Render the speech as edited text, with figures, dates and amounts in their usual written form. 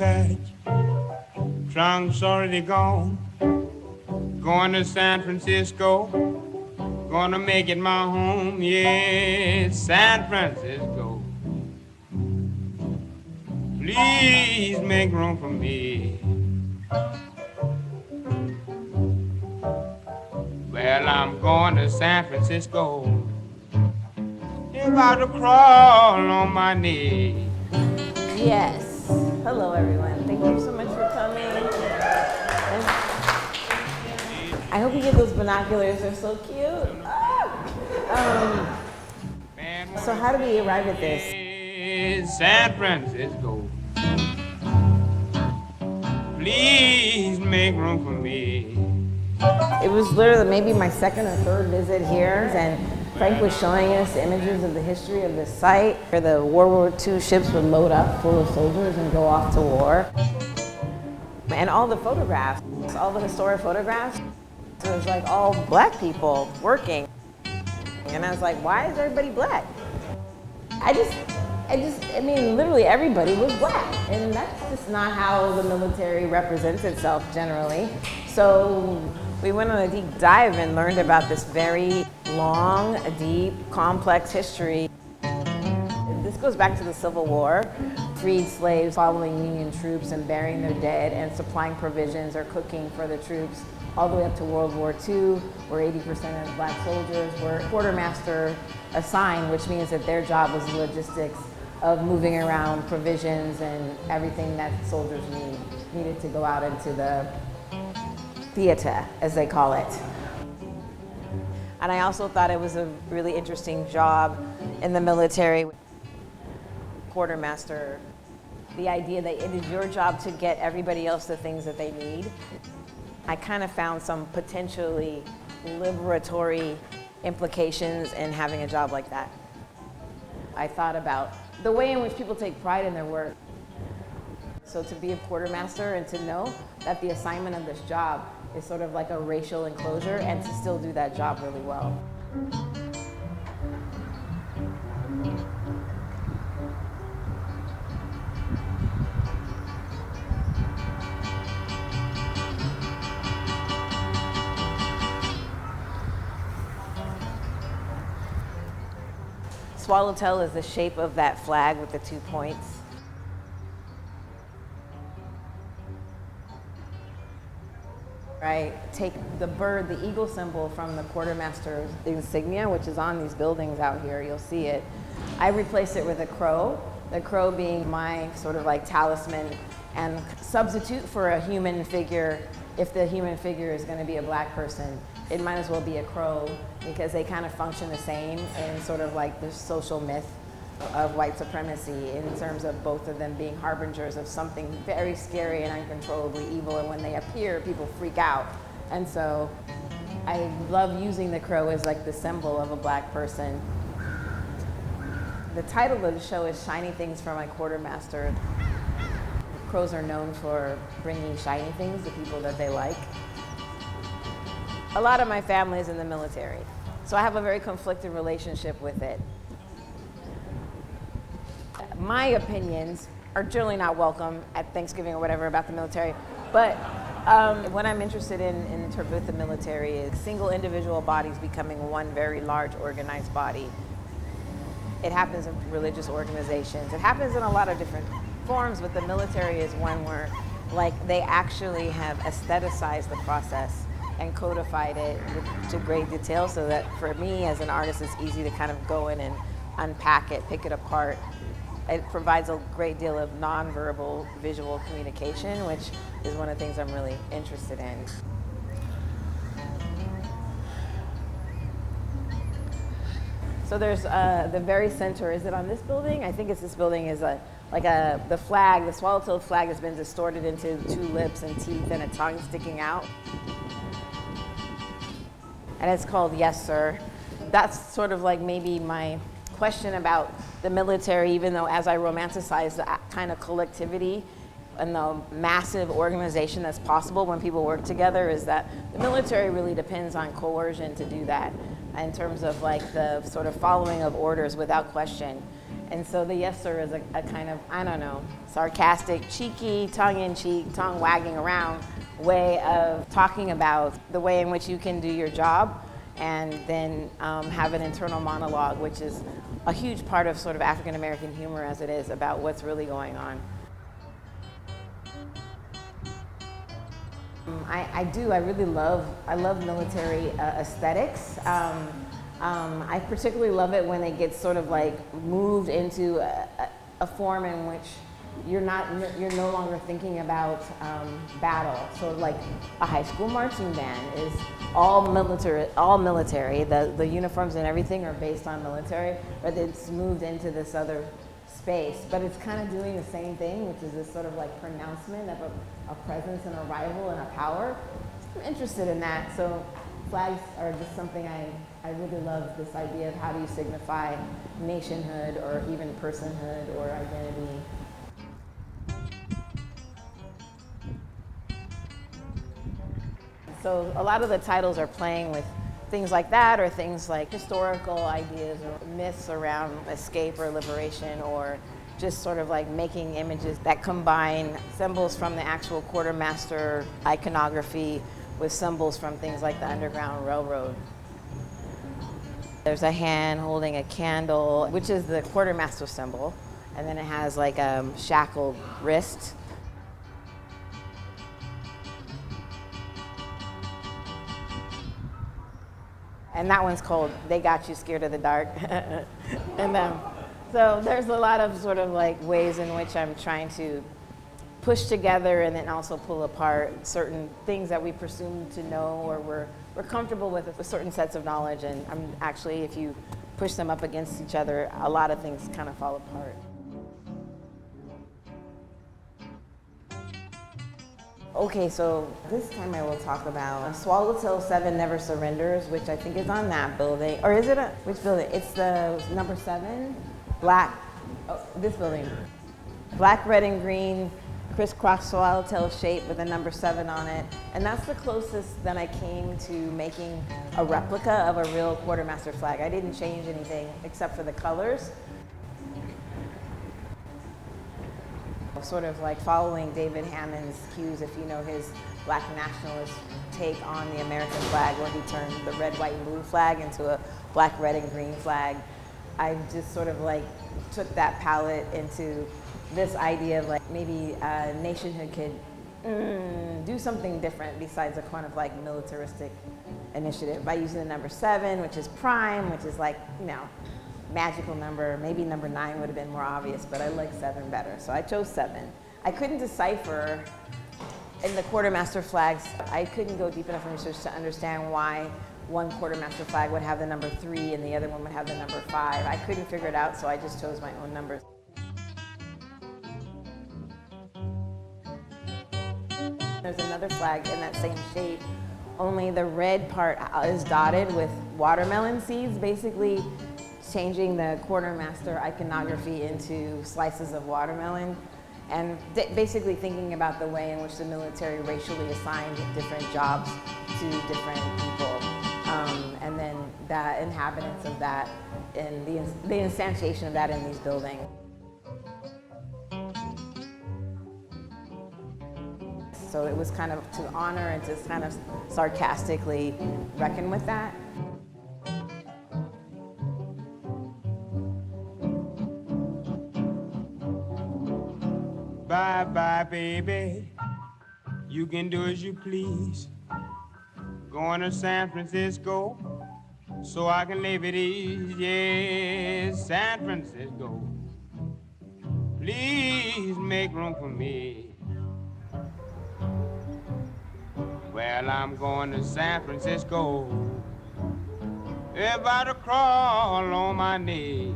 patch. Trunk's already gone. Going to San Francisco. Gonna make it my home, yes, San Francisco. Please make room for me. Well, I'm going to San Francisco. About to crawl on my knees. Yes. Hello, everyone. Thank you so much for coming. I hope you get those binoculars. They're so cute. So how did we arrive at this? San Francisco. Please make room for me. It was literally maybe my second or third visit here, and Frank was showing us images of the history of this site, where the World War II ships would load up full of soldiers and go off to war. And all the photographs, all the historic photographs, it was like all black people working. And I was like, why is everybody black? I mean, literally everybody was black. And that's just not how the military represents itself generally. So we went on a deep dive and learned about this very long, deep, complex history. This goes back to the Civil War. Freed slaves following Union troops and burying their dead and supplying provisions or cooking for the troops, all the way up to World War II, where 80% of black soldiers were quartermaster assigned, which means that their job was the logistics of moving around provisions and everything that soldiers needed to go out into the theater, as they call it. And I also thought it was a really interesting job in the military. Quartermaster, the idea that it is your job to get everybody else the things that they need. I kind of found some potentially liberatory implications in having a job like that. I thought about the way in which people take pride in their work. So to be a quartermaster and to know that the assignment of this job is sort of like a racial enclosure and to still do that job really well. Swallowtail is the shape of that flag with the 2 points. Right, take the bird, the eagle symbol from the Quartermaster's insignia, which is on these buildings out here, you'll see it. I replaced it with a crow, the crow being my sort of like talisman and substitute for a human figure. If the human figure is going to be a black person, it might as well be a crow, because they kind of function the same in sort of like the social myth of white supremacy in terms of both of them being harbingers of something very scary and uncontrollably evil, and when they appear, people freak out. And so I love using the crow as like the symbol of a black person. The title of the show is Shiny Things for My Quartermaster. Crows are known for bringing shiny things to people that they like. A lot of my family is in the military, so I have a very conflicted relationship with it. My opinions are generally not welcome at Thanksgiving or whatever about the military, but what I'm interested in with the military is single individual bodies becoming one very large organized body. It happens in religious organizations. It happens in a lot of different forms, but the military is one where like they actually have aestheticized the process and codified it to great detail, so that for me as an artist, it's easy to kind of go in and unpack it, pick it apart. It provides a great deal of nonverbal visual communication, which is one of the things I'm really interested in. So there's the very center, is it on this building? I think it's this building, is the flag, the swallowtail flag has been distorted into 2 lips and teeth and a tongue sticking out. And it's called Yes, Sir. That's sort of like maybe my question about the military, even though as I romanticize that kind of collectivity and the massive organization that's possible when people work together, is that the military really depends on coercion to do that in terms of like the sort of following of orders without question. And so the yes sir is a kind of, I don't know, sarcastic, cheeky, tongue-in-cheek, tongue-wagging around way of talking about the way in which you can do your job, and then have an internal monologue, which is a huge part of sort of African American humor as it is about what's really going on. I really love military aesthetics. I particularly love it when it gets sort of like moved into a form in which you're no longer thinking about battle. So like a high school marching band is all military. The uniforms and everything are based on military, but it's moved into this other space. But it's kind of doing the same thing, which is this sort of like pronouncement of a presence and a rival and a power. I'm interested in that. So flags are just something I really love, this idea of how do you signify nationhood or even personhood or identity. So a lot of the titles are playing with things like that, or things like historical ideas or myths around escape or liberation, or just sort of like making images that combine symbols from the actual quartermaster iconography with symbols from things like the Underground Railroad. There's a hand holding a candle, which is the quartermaster symbol, and then it has like a shackled wrist. And that one's called They Got You Scared of the Dark. And so there's a lot of sort of like ways in which I'm trying to push together and then also pull apart certain things that we presume to know or we're comfortable with certain sets of knowledge. And I'm actually, if you push them up against each other, a lot of things kind of fall apart. Okay, so this time I will talk about Swallowtail 7 Never Surrenders, which I think is on that building. Or is it which building? It's the number 7, black, this building. Black, red, and green, crisscross swallowtail shape with a number 7 on it. And that's the closest that I came to making a replica of a real quartermaster flag. I didn't change anything except for the colors. Sort of like following David Hammond's cues, if you know his black nationalist take on the American flag, where he turned the red, white, and blue flag into a black, red, and green flag. I just sort of like took that palette into this idea of like maybe nationhood could do something different besides a kind of like militaristic initiative by using the number 7, which is prime, which is like, you know, magical number. Maybe number 9 would have been more obvious, but I like 7 better, so I chose 7. I couldn't decipher in the quartermaster flags, I couldn't go deep enough in research to understand why one quartermaster flag would have the number 3 and the other one would have the number 5. I couldn't figure it out, so I just chose my own numbers. There's another flag in that same shape, only the red part is dotted with watermelon seeds, basically changing the quartermaster iconography into slices of watermelon, and basically thinking about the way in which the military racially assigned different jobs to different people, and then the inhabitants of that and the instantiation of that in these buildings. So it was kind of to honor and to kind of sarcastically reckon with that. Bye-bye, baby. You can do as you please. Going to San Francisco so I can live at ease. Yes, San Francisco. Please make room for me. Well, I'm going to San Francisco. Everybody crawl on my knee.